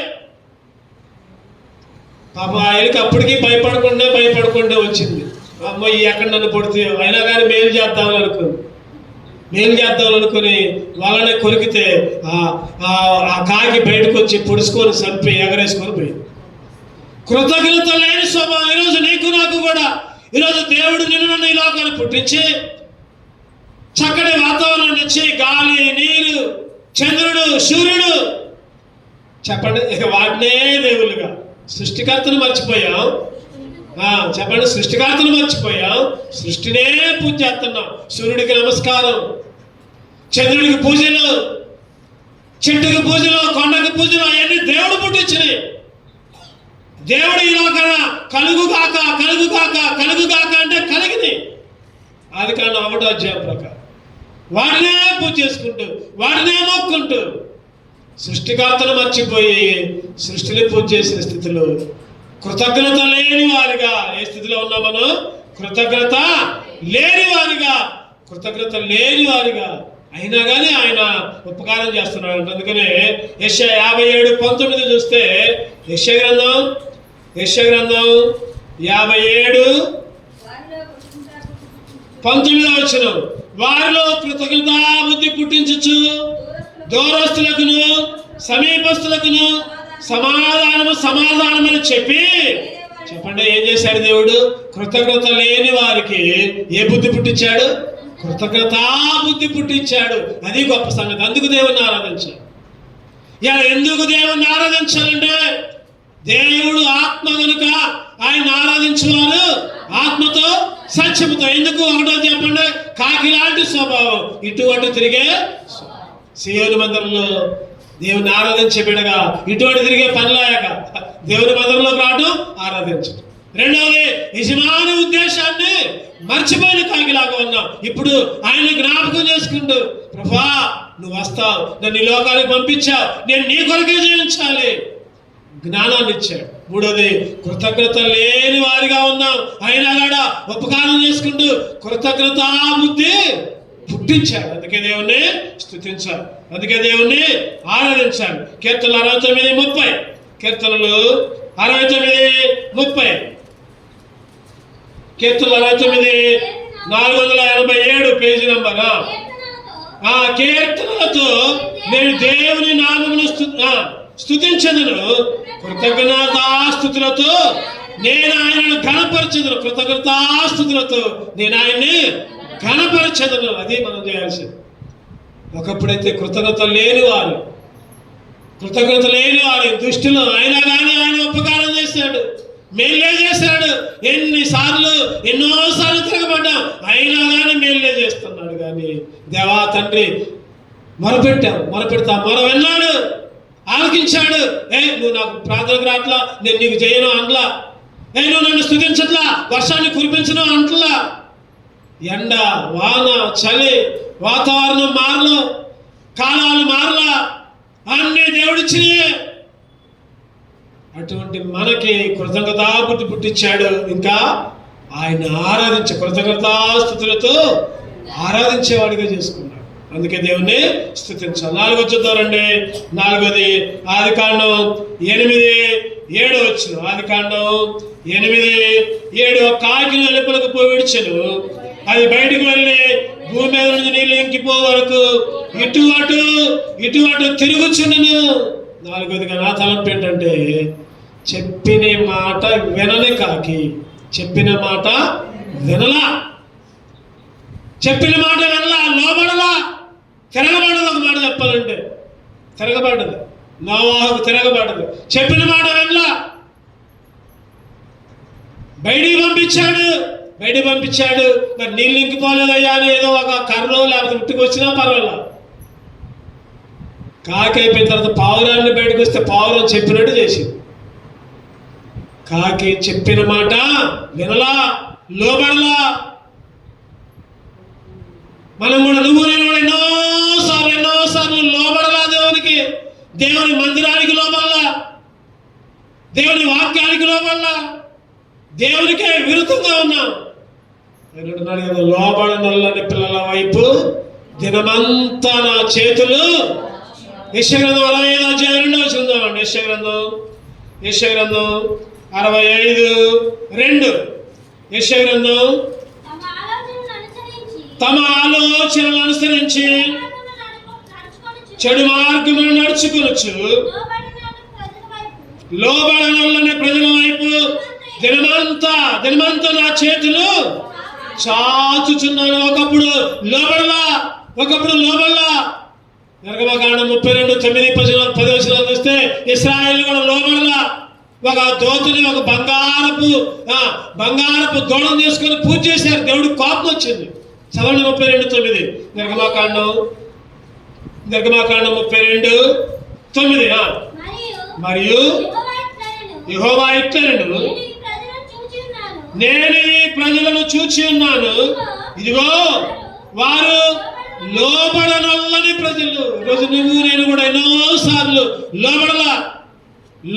పాప ఆ ఎలుక అప్పటికీ భయపడకుండా వచ్చింది. అమ్మ ఎక్కడ నన్ను పొడితే అయినా కానీ మేలు చేద్దామని అనుకుని వాళ్ళనే కొరికితే ఆ కాకి బయటకు వచ్చి పొడుచుకొని చంపి ఎగరేసుకొని పోయింది. కృతజ్ఞత లేని స్వభావం ఈరోజు నీకు నాకు కూడా. ఈరోజు దేవుడు నిన్ను ఈ లోకాన్ని పుట్టించి చక్కటి వాతావరణం ఇచ్చి గాలి, నీరు, చంద్రుడు, సూర్యుడు, చెప్పండి వాటినే దేవుళ్ళుగా. సృష్టికర్తను మర్చిపోయాం. చెప్పండి, సృష్టికర్తను మర్చిపోయాం. సృష్టినే పూజ చేస్తున్నాం. సూర్యుడికి నమస్కారం, చంద్రుడికి పూజలు, చెట్టుకి పూజలు, కొండకి పూజలు అవన్నీ దేవుడు పుట్టించినాయి. దేవుడు ఈ లోకాన కలుగుగాక కలుగుగాక కలుగుగాక అంటే కలిగినాయి. అది కానీ 1వ అధ్యాయం ప్రకారం వాటినే పూజ చేసుకుంటూ, వాటినే మొక్కుంటూ సృష్టికర్తను మర్చిపోయి సృష్టిని పూజ చేసిన స్థితిలో కృతజ్ఞత లేని వారిగా ఏ స్థితిలో ఉన్నాం మనం? కృతజ్ఞత లేని వారిగా, కృతజ్ఞత లేని వారిగా అయినా కానీ ఆయన ఉపకారం చేస్తున్నాడు. అందుకనే యెషయా 57:19 చూస్తే యెషయా గ్రంథం 57:19 వారిలో కృతజ్ఞతా బుద్ధి పుట్టించచ్చు, దూరస్తులకును సమీపస్తులకును సమాధానమని చెప్పండి. ఏం చేశాడు దేవుడు? కృతజ్ఞత లేని వారికి ఏ బుద్ధి పుట్టించాడు? కృతజ్ఞతా బుద్ధి పుట్టించాడు. అది గొప్ప సంగతి. అందుకు దేవుణ్ణి ఆరాధించాలి. ఇలా ఎందుకు దేవుణ్ణి ఆరాధించాలంటే దేవుడు ఆత్మ కనుక ఆయన ఆరాధించేవారు ఆత్మతో సత్యముతో. ఎందుకు? 1వ చెప్పండి, కాకి లాంటి స్వభావం, ఇటు అటు తిరిగే. సీయోను మందిరంలో దేవుని ఆరాధించే బిడ్డగా ఇటువంటి తిరిగే పనిలాయక దేవుని మందిరంలోకి రావడం, ఆరాధించడం. 2వది, యజమాని ఉద్దేశాన్ని మర్చిపోయిన కాకిలాగా ఉన్నాం. ఇప్పుడు ఆయన జ్ఞాపకం చేసుకుంటూ, ప్రభా నువ్వు వస్తావు, నన్ను ఈ లోకానికి పంపించావు, నేను నీ కొరకే జీవించాలి, జ్ఞానాన్ని ఇచ్చాడు. 3వది, కృతజ్ఞత లేని వారిగా ఉన్నాం, అయినా కూడా ఉపకారం చేసుకుంటూ కృతజ్ఞతా బుద్ధి పుట్టించాడు. అందుకే దేవుణ్ణి స్తుతించాలి, అందుకే దేవుణ్ణి ఆరాధించాలి. కీర్తనలు 69:30, కీర్తనలు 69:30, కీర్తనలు 69:487 పేజీ నంబర్. ఆ కీర్తనలతో నేను దేవుని నామమును స్తుతించదును, కృతజ్ఞతాస్తుతులతో నేను ఆయనను ఘనపరచదును, కృతజ్ఞతాస్తుతులతో నేను ఆయన్ని ఘనపరచదును. అది మనం చేయాల్సింది. ఒకప్పుడైతే కృతజ్ఞత లేని వారు దుష్టులు అయినా కానీ ఆయన ఉపకారం చేశాడు, మేలే చేశాడు. ఎన్నోసార్లు తిరగబడ్డాం, అయినా కానీ మేలే చేస్తున్నాడు. కానీ దేవా తండ్రి మొరపెడతా మొర విన్నాడు, ఆలకించాడు. నువ్వు నాకు ప్రార్థనకు రాట్లా, నేను నీకు చేయను అంట్లా, నువ్వు నన్ను స్తుతించట్లా, వర్షాన్ని కురిపించను అంట్లా. ఎండ వాన చలి వాతావరణం మారలు, కాలాలు మారలా, అన్నీ దేవుడిచ్చినాయే. అటువంటి మనకి కృతజ్ఞతా బుద్ధి పుట్టించాడు. ఇంకా ఆయన కృతజ్ఞతాస్తుతులతో ఆరాధించేవాడిగా చేసుకున్నాడు. అందుకే దేవుణ్ణి స్తుతించాలి. 4వ చూద్దారండి. 4వది ఆదికాండం 8:7. ఆదికాండం 8:7. కాకిని వెలుపలకు పోయి విడిచెను, అది బయటకు వెళ్ళి భూమి మీద నుంచి నీళ్ళు ఇంకిపో వరకు ఇటు అటు తిరుగుచుండును. 4వదిగా నా తలంపు ఏంటంటే, చెప్పిన మాట వినని కాకి, చెప్పిన మాట వినలా, లోబడలా, తిరగబడదు. ఒక మాట చెప్పాలంటే తిరగబడ్డదు, నోవాహుకు తిరగబడ్డదు. చెప్పిన మాట వినలా, బయటికి పంపించాడు. మరి నీళ్ళు ఇంకిపోలేదయ్యా అని ఏదో ఒక కర్రో లేకపోతే ఉట్టుకొచ్చినా పర్వాలా. కాకి అయిపోయిన తర్వాత పావురాన్ని బయటకు వస్తే పావురం చెప్పినట్టు చేసింది. కాకి చెప్పిన మాట వినలా, లోబడలా. మనం కూడా నేను కూడా ఎన్నోసార్లు లోబడలా దేవునికి, దేవుని మందిరానికి లోబడలా, దేవుని వాక్యానికి లోబడలా, దేవునికే విరుద్ధంగా ఉన్నాం. అంటున్నాడు కదా, లోబడనొల్లని పిల్లల వైపు దినమంతా నా చేతులు. యెషయా గ్రంథం 65:2 చూద్దామండి. యెషయా గ్రంథం 65:2. యెషయా గ్రంథం తమ ఆలోచనలు అనుసరించి చెడు మార్గమును నడుచుకొనొచ్చు, లోబడనొల్లని ప్రజల వైపు దినమంతా నా చేతులు చాచుచున్నాను. ఒకప్పుడు లోబడలా. నిర్గమకాండం 32:9-10 చూస్తే ఇశ్రాయేలు కూడా లోబడలా. ఒక దోతుని ఒక బంగారపు దూడం చేసుకొని పూజ చేశారు. దేవుడికి కోపం వచ్చింది. చదవండి 32:9 నిర్గమకాండం నిర్గమాకాండం 32:9. మరియు యెహోవా ఇట్లనెను, నేను ఈ ప్రజలను చూచి ఉన్నాను, ఇదిగో వారు లోబడనొల్లని ప్రజలు. ఈరోజు నువ్వు నేను కూడా ఎన్నోసార్లు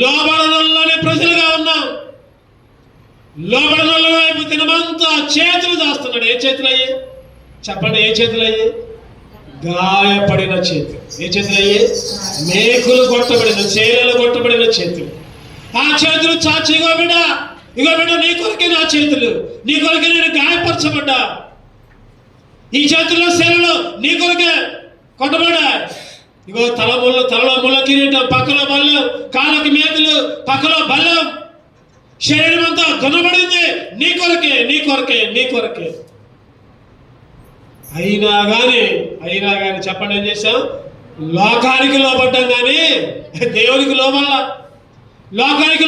లోబడనొల్లని ప్రజలుగా ఉన్నాం. లోబడనొల్ల వైపు దినమంతా చేతులు దాస్తున్నాడు. ఏ చేతులు అయ్యి చెప్పండి? ఏ చేతులు అయ్యి? గాయపడిన చేతులు. ఏ చేతులు అయ్యి? మేకులు కొట్టబడిన, చేలలు కొట్టబడిన చేతులు. ఆ చేతులు చాచి, ఇగో బిడ్డ నీ కొరకే నా చేతులు, నీ కొరకే నేను గాయపరచబడ్డా, ఈ చేతుల్లో శరీరంలో నీ కొరకే కొట్టబడ్డా. ఇగో తలలో ముళ్ళ కిరీటం, పక్కలో బల్లం, కాళ్ళకి మేకులు, పక్కలో బల్లం, శరీరం అంతా కొనబడింది నీ కొరకే. అయినా కానీ చెప్పండి, ఏం చేశాం? లోకానికి లోబడ్డాం కానీ దేవునికి లోబడాల. లోకానికి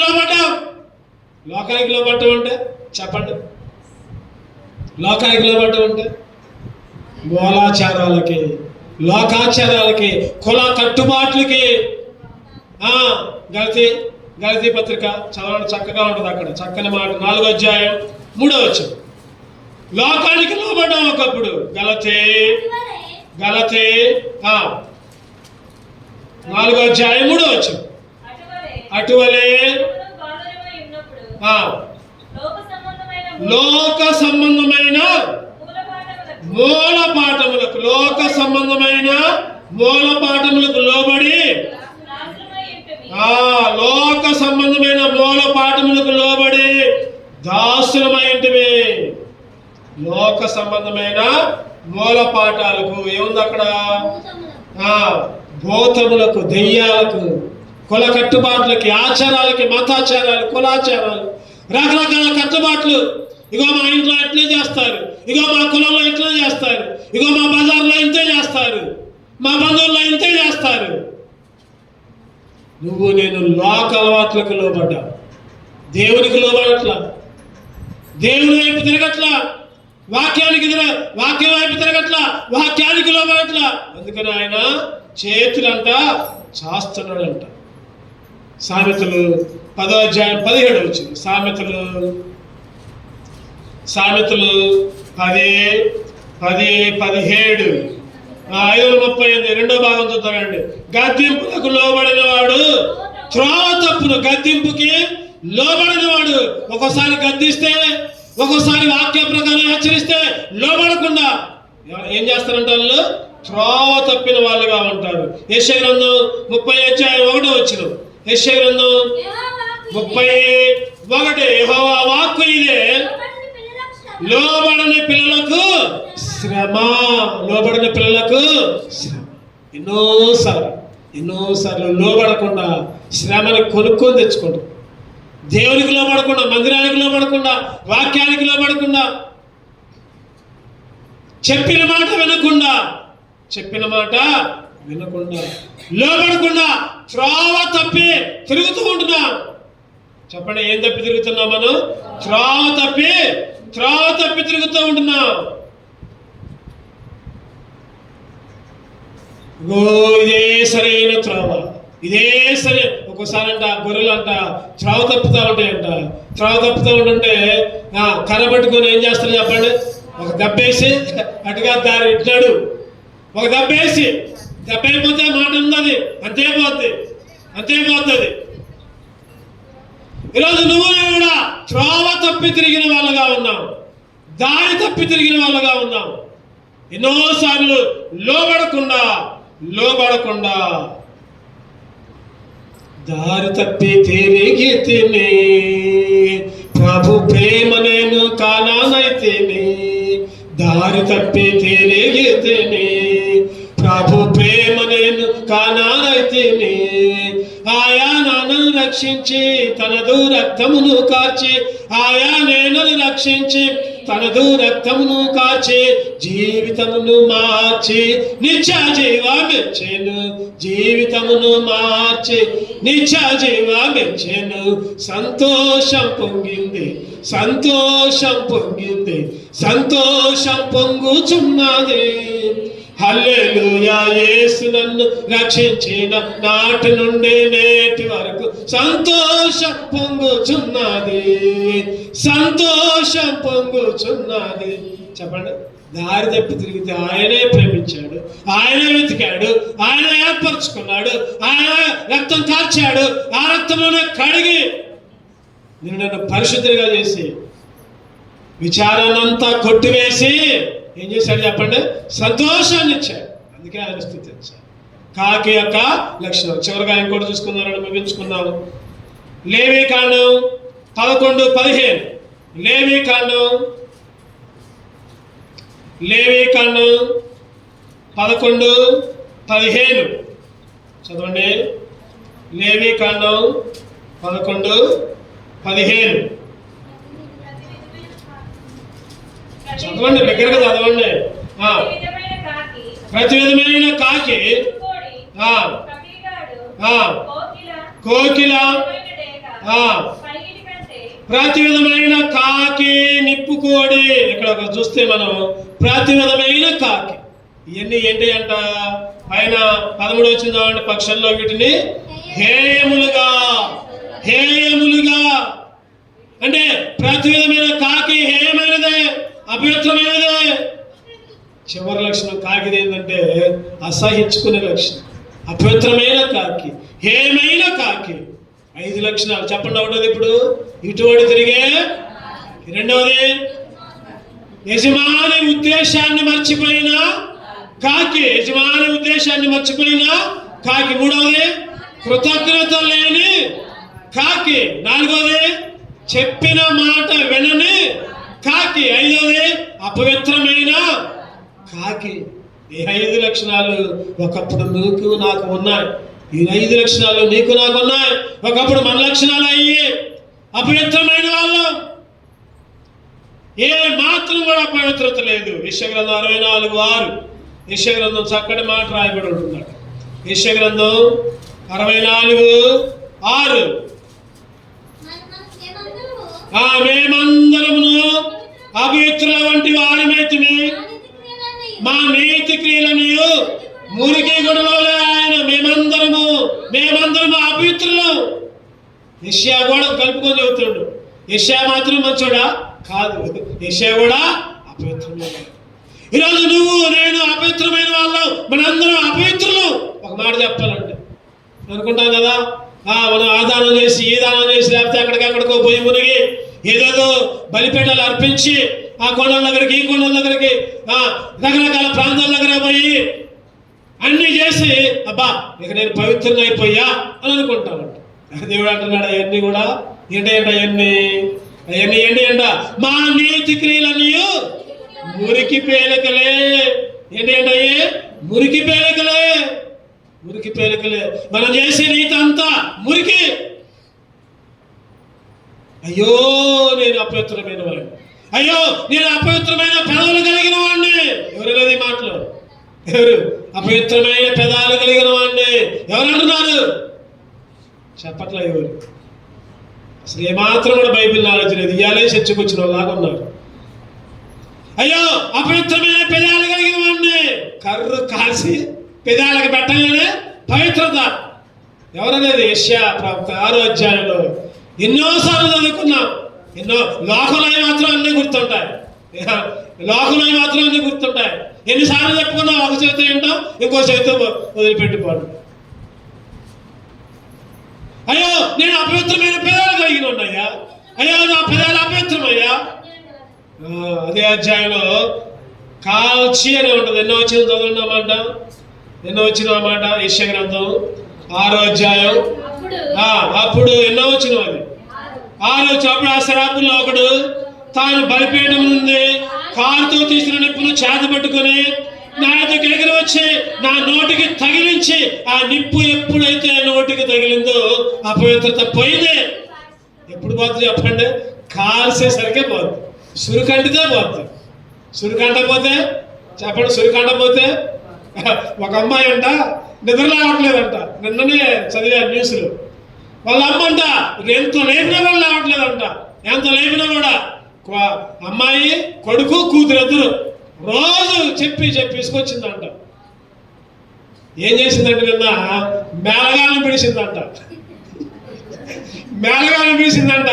లోబడ్డాం అంటే చెప్పండి, లోకానికి లోబడ్డం అంటే మూలాచారాలకి, లోకాచారాలకి, కుల కట్టుబాట్లకి. గలతీ పత్రిక చదవడం చక్కగా ఉంటుంది. అక్కడ చక్కని మాట, 4వ అధ్యాయం 3వ వచనం. లోకానికి లోబడ్డాం ఒకప్పుడు. గలతీ 4వ అధ్యాయం 3వ వచనం. అటువలే లోక సంబంధమైన మూల పాఠములకు లోబడి, లోక సంబంధమైన మూల పాఠములకు లోబడి దాసులమైంటివి. లోక సంబంధమైన మూల పాఠాలకు ఏముంది అక్కడ? భూతములకు, దెయ్యాలకు, కుల కట్టుబాట్లకి, ఆచారాలకి, మతాచారాలు, కులాచారాలు, రకరకాల కట్టుబాట్లు. ఇగో మా ఇంట్లో ఎట్లే చేస్తారు, ఇగో మా కులంలో ఇట్లే చేస్తారు, ఇగో మా బజార్లో ఇంతే చేస్తారు, మా బంధువుల్లో ఇంతే చేస్తారు. నువ్వు నేను లోక అలవాట్లకు లోబడ్డా, దేవునికి లోబడట్లా, దేవుని వైపు తిరగట్లా, వాక్యం వైపు తిరగట్లా, వాక్యానికి లోబడట్లా. అందుకని ఆయన చేతులంట చాస్తున్నాడంట. సామెతలు 10వ అధ్యాయం 17 వచ్చింది. సామెతలు 10:17, 5:38, 2వ భాగం చూద్దామండి. గద్దింపులకు లోబడిన వాడు త్రోవ తప్పును. గద్దింపుకి లోబడిన వాడు ఒక్కోసారి గద్దిస్తే, ఒక్కోసారి వాక్య ప్రకారం హెచ్చరిస్తే లోబడకుండా ఏం చేస్తారంటే వాళ్ళు త్రోవ తప్పిన వాళ్ళుగా ఉంటారు. యెషయా గ్రంథం 30వ అధ్యాయం 1వ వచనం. యెషయా గ్రంథం 30:1. యెహోవా వాక్కు ఇదే, లోబడని పిల్లలకు శ్రమ. ఎన్నోసార్లు లోబడకుండా శ్రమని కొనుక్కొని తెచ్చుకుంటాం. దేవునికి లోబడకుండా, మందిరానికి లోబడకుండా, వాక్యానికి లోబడకుండా, చెప్పిన మాట వినకుండా, లోబడకుండా త్రోవ తప్పి తిరుగుతూ ఉంటున్నాం. చెప్పండి, ఏం తప్పి తిరుగుతున్నాం మనం? త్రోవ తప్పి తిరుగుతూ ఉంటున్నాం. ఇదే సరైన త్రోవ, ఇదే సరే. ఒక్కోసారి అంట గొర్రెలు అంట త్రోవ తప్పుతూ ఉంటాయంట. త్రోవ తప్పుతూ ఉంటుంటే కనబట్టుకొని ఏం చేస్తారు చెప్పండి? ఒక దెబ్బేసి అటుగా దారి ఇట్లాడు, ఒక దెబ్బైపోతే మాట ఉన్నది, అంతే పోతుంది. ఈరోజు నువ్వు నేను కూడా త్రోవ తప్పి తిరిగిన వాళ్ళగా ఉన్నాం, దారి తప్పి తిరిగిన వాళ్ళగా ఉన్నాం. ఎన్నోసార్లు లోబడకుండా దారి తప్పి తిరిగి తిని ప్రభు ప్రేమ నేను కానానైతిని. దారి తప్పి తిరిగి తిని ప్రభు ప్రేమ నేను కానానైతిని. ఆయా నన్ను రక్షించి తనదు రక్తమును కార్చి, ఆయా నేను రక్షించి తనదు రక్తమును కాచి, జీవితమును మార్చి నిత్య జీవమిచ్చెను. జీవితమును మార్చి నిత్య జీవమిచ్చెను. సంతోషం పొంగుచున్నది. హల్లెలూయా యేసు నన్ను రక్షించిన నాటి నుండి నేటి వరకు సంతోషం పొంగుచున్నది, సంతోషం పొంగుచున్నది. చెప్పండి. దారి తప్పి తిరిగితే ఆయనే ప్రేమించాడు, ఆయనే వెతికాడు, ఆయన ఏర్పరచుకున్నాడు, ఆయన రక్తం కార్చాడు, ఆ రక్తంలోనే కడిగి నన్ను పరిశుద్ధిగా చేసి విచారాన్నంతా కొట్టివేసి ఏం చేశాడు చెప్పండి? సంతోషాన్ని ఇచ్చాడు. అందుకే ఆయన స్తుతించాడు. కాకి యొక్క లక్షణం. చివరిగా ఇంకోటి చూసుకున్నారని ముగించుకున్నాము. లేవీకాండం 11:15. లేవీకాండం 11:15 చదవండి. లేవీకాండం 11:15 చదవండి, దగ్గరగా చదవండి. ప్రతి విధమైన కాకి, కోకిల, ప్రతి విధమైన కాకి, నిప్పుకోడి. ఇక్కడ చూస్తే మనం ప్రతి విధమైన కాకి. ఇవన్నీ ఏంటి అంట? పైన 13 వచ్చింది. పక్షుల్లో వీటిని హేయములుగా, హేయములుగా అంటే ప్రతి విధమైన కాకి హేయమైనదే, అపవిత్రమైనదే. చివరి లక్షణం కాకిది ఏంటంటే అసహించుకునే లక్షణం. అపవిత్రమైన కాకి, హేయమైన కాకి. 5 లక్షణాలు చెప్పండి. ఒకటోది ఇప్పుడు ఇటువంటి తిరిగే, రెండవది యజమాని ఉద్దేశాన్ని మర్చిపోయిన కాకి, యజమాని ఉద్దేశాన్ని మర్చిపోయిన కాకి. మూడవది కృతజ్ఞత లేని కాకి. నాలుగవది చెప్పిన మాట వినని కాకి. ఐదవది అపవిత్రమైన కాకి. ఈ 5 లక్షణాలు ఒకప్పుడు నీకు నాకు ఉన్నాయి. ఈ 5 లక్షణాలు నీకు నాకు ఉన్నాయి. ఒకప్పుడు మన లక్షణాలు అయ్యి అపవిత్రమైన వాళ్ళం. ఏ మాత్రం కూడా అపవిత్రత లేదు. యెషయా గ్రంథం 64:6. యెషయా గ్రంథం చక్కటి మాట రాయబడి ఉంటున్నాడు. యెషయా గ్రంథం 64:6. మేమందరమును అపవిత్రుల వంటి వారమైతిమి, మా నీతి క్రియలను మురికి గొడవలే ఆయన. మేమందరము అపవిత్రులు. యెషయా కూడా కలుపుకొని చెబుతాడు. యెషయా మాత్రం మంచోడా? కాదు, యెషయా కూడా అపవిత్రమే. ఈరోజు నువ్వు నేను అపవిత్రమైన వాళ్ళం, మనందరం అపవిత్రులు. ఒక మాట చెప్పాలంటే అనుకుంటాం కదా, మనం ఆ దానం చేసి ఈ దానం చేసి లేకపోతే ఎక్కడికెక్కడికో పోయి మునిగి ఏదేదో బలిపేటలు అర్పించి ఆ కొండల దగ్గరికి ఈ కొండల దగ్గరికి రకరకాల ప్రాంతాల దగ్గర పోయి అన్నీ చేసి అబ్బా ఇక నేను పవిత్రంగా అయిపోయా అని అనుకుంటామంట. దేవుడు అంటున్నాడు అవన్నీ కూడా ఏంటంట, అవన్నీ ఏంటి అంట, మా నీతి క్రియలన్నీ మురికి పేలికలే. ఏంటి అంటే మురికి పేలికలే, మురికి పేలికలే. మనం చేసే నీతి అంతా మురికి. అయ్యో నేను అపవిత్రమైన వాడిని, అయ్యో నేను అపవిత్రమైన పెదవులు కలిగిన వాడిని. ఎవరు లేదు ఈ మాటలు? ఎవరు? అపవిత్రమైన పెదాలు కలిగిన వాడిని ఎవరు అంటున్నారు? చెప్పట్లే ఎవరు. అసలు ఏమాత్రం కూడా బైబిల్ నాలెడ్జ్ లేదు. ఇయాలే చర్చకొచ్చిన వాళ్ళలాగా ఉన్నారు. అయ్యో అపవిత్రమైన పెదాలు కలిగిన వాడిని. కర్రు కాల్చి పెదాలకు పెట్టగానే పవిత్రత. ఎవరనేది? యెషయా ప్రవక్త 6వ అధ్యాయంలో ఎన్నోసార్లు చదువుకున్నాం. ఎన్నో లోకంలో మాత్రం అన్నీ గుర్తుంటాయి. లోకంలో మాత్రం అన్నీ గుర్తుంటాయి. ఎన్నిసార్లు చెప్పుకున్నాం? ఒక చేతితో వింటాం, ఇంకో చేతితో వదిలిపెట్టిపోవడం. అయ్యో నేను అపవిత్రమైన పెదాలు కలిగిన ఉన్నాయా, అయ్యో నా పెదాలు అపవిత్రమయ్యా. అదే అధ్యాయంలో కాల్చి అని ఉంటుంది. ఎన్నో వచ్చిన చదువున్నామాట, ఎన్నో వచ్చిన మాట. యెషయా గ్రంథం 6వ అధ్యాయం. అప్పుడు ఎన్నో వచ్చిన అది 6 వచ్చి అప్పుడు ఆ శరాపుల్లో ఒకడు తాను బలిపీఠం నుండి కారుతో తీసిన నిప్పును చేత పట్టుకొని నా దగ్గరికి ఎగిరి వచ్చి నా నోటికి తగిలించి, ఆ నిప్పు ఎప్పుడైతే నోటికి తగిలిందో అపవిత్రత పోయింది. ఎప్పుడు పోతుంది చెప్పండి? కాల్చేసరికే పోతుంది. సురికంటితే పోతుంది. సురికంట పోతే చెప్పండి, సురికంట పోతే ఒక అమ్మాయి అంట నిద్ర రావట్లేదంట. నిన్ననే చదివా న్యూస్లో. వాళ్ళ అమ్మంట ఎంత లేపినా కూడా రావట్లేదంట. ఎంత లేపినా కూడా అమ్మాయి కొడుకు కూతురు ఇద్దరు రోజు చెప్పి తీసుకొచ్చిందంట. ఏం చేసిందంటే నిన్న మేళగాలను పిలిచిందంట. మేళగాలను పిలిచిందంట.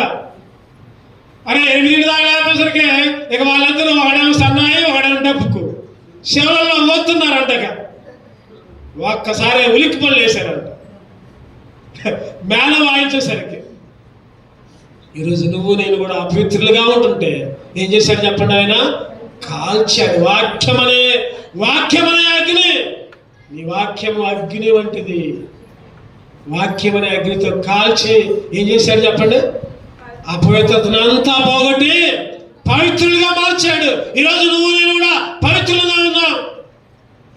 అరే 8 దాకా లేపేసరికి ఇక వాళ్ళందరూ ఒకడేమో సన్నాయి ఒకడేమో డబ్బుకు శివలలో మోస్తున్నారంటగా. ఒక్కసారి ఉలిక్కి పనులు వేశారంట మేళ వాయించేసరికి. ఈరోజు నువ్వు నేను కూడా అపవిత్రులుగా ఉంటుంటే ఏం చేశాడు చెప్పండి? ఆయన కాల్చాడు. వాక్యమనే అగ్ని. నీ వాక్యము అగ్ని వంటిది. వాక్యమనే అగ్నితో కాల్చి ఏం చేశాడు చెప్పండి? అపవిత్రతను అంతా పోగొట్టి పవిత్రులుగా మార్చాడు. ఈరోజు నువ్వు నేను కూడా పవిత్రులుగా ఉన్నాం.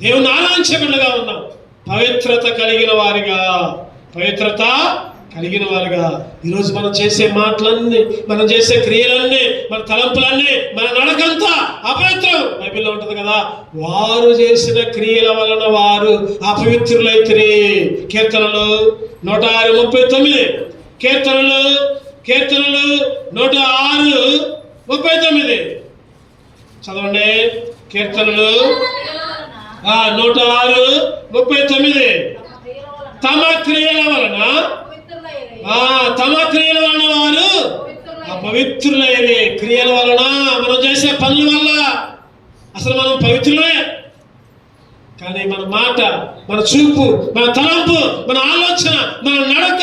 దేవుని ఆరాధించే బిడ్డగా ఉన్నాం. పవిత్రత కలిగిన వారిగా ఈరోజు మనం చేసే మాటలన్నీ, మనం చేసే క్రియలన్నీ, మన తలంపులన్నీ, మన నడకంతా అపవిత్రం. బైబిల్లో ఉంటుంది కదా, వారు చేసిన క్రియల వలన వారు అపవిత్రులైతిరి. కీర్తనలు 106:39. కీర్తనలు 106:39 చదవండి. కీర్తనలు 106:39. తమ క్రియల వలన వారు అపవిత్రులైరి. క్రియల వలన, మనం చేసే పనుల వల్ల అసలు మనం పవిత్రులే. కానీ మన మాట, మన చూపు, మన తలంపు, మన ఆలోచన, మన నడక,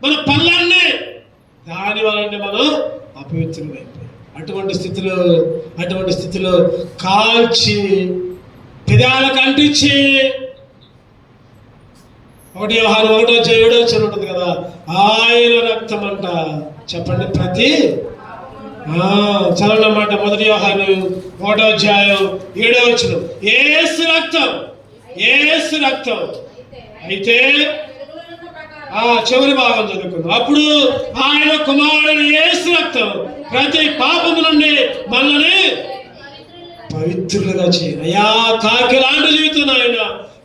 మన పనులన్నీ దాని వలనే మనం అపవిత్రులైపోయాం. అటువంటి స్థితిలో కాల్చి పెదాలకు అంటించి 1 యోహాను 1:7 ఉంటుంది కదా, ఆయన రక్తం అంట. చెప్పండి, ప్రతి చదవనమాట. 1 యోహాను 1:7 యేసు రక్తం అయితే చివరి భాగం చదువుకుందాం. అప్పుడు ఆయన కుమారుడు యేసు రక్తం ప్రతి పాపము నుండి మనల్ని పవిత్రులుగా చేయాలి. అయ్యా, కాకి లాంటి జీవితం ఆయన,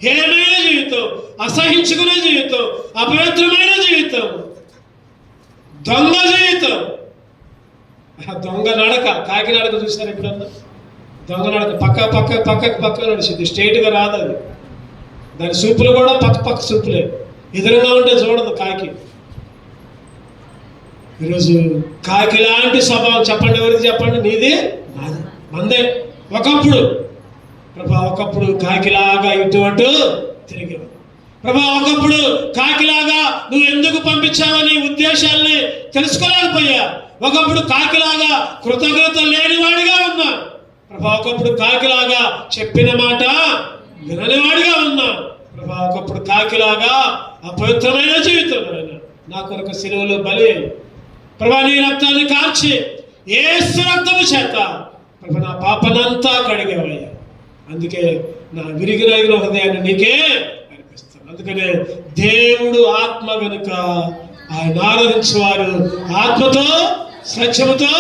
హేమైన జీవితం, అసహించుకునే జీవితం, అపవిత్రమైన జీవితం, దొంగ జీవితం, దొంగ నడక. కాకి నడక చూసారు ఎప్పుడన్నా? దొంగ నడక పక్క నడిచింది, స్ట్రైట్గా రాదు అది. దాని సూపులు కూడా పక్క సూపులే, ఎదురుగా ఉంటే చూడదు కాకి. ఈరోజు కాకి లాంటి స్వభావం చెప్పండి, ఎవరికి చెప్పండి? నీది మందే. ఒకప్పుడు కాకిలాగా ఇటువంటి తిరిగేవు. ఒకప్పుడు కాకిలాగా నువ్వు ఎందుకు పంపించావని ఉద్దేశాల్ని తెలుసుకోలేకపోయా. ఒకప్పుడు కాకిలాగా కృతజ్ఞత లేనివాడిగా ఉన్నా. ఒకప్పుడు కాకిలాగా చెప్పిన మాట విననివాడిగా ఉన్నా. ఒకప్పుడు కాకిలాగా అపవిత్రమైన జీవితం నా కొరకు సిలువలో బలి నీ రక్తాన్ని కార్చి యేసు రక్తము చేత నా పాపనంతా కడిగేవయ్యా. అందుకే నా విరిగిన హృదయాన్ని నీకే అర్పిస్తాను. అందుకనే దేవుడు ఆత్మ కనుక ఆయన ఆరాధించేవారు ఆత్మతో సత్యముతో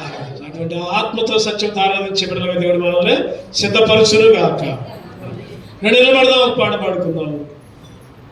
ఆరాధించారు. అటువంటి ఆత్మతో సత్యంతో ఆరాధించే బిడ్డలుగా దేవుడు మనల్ని సిద్ధపరచును గాక. నిలబడదాం, పాట పాడుకుందాము.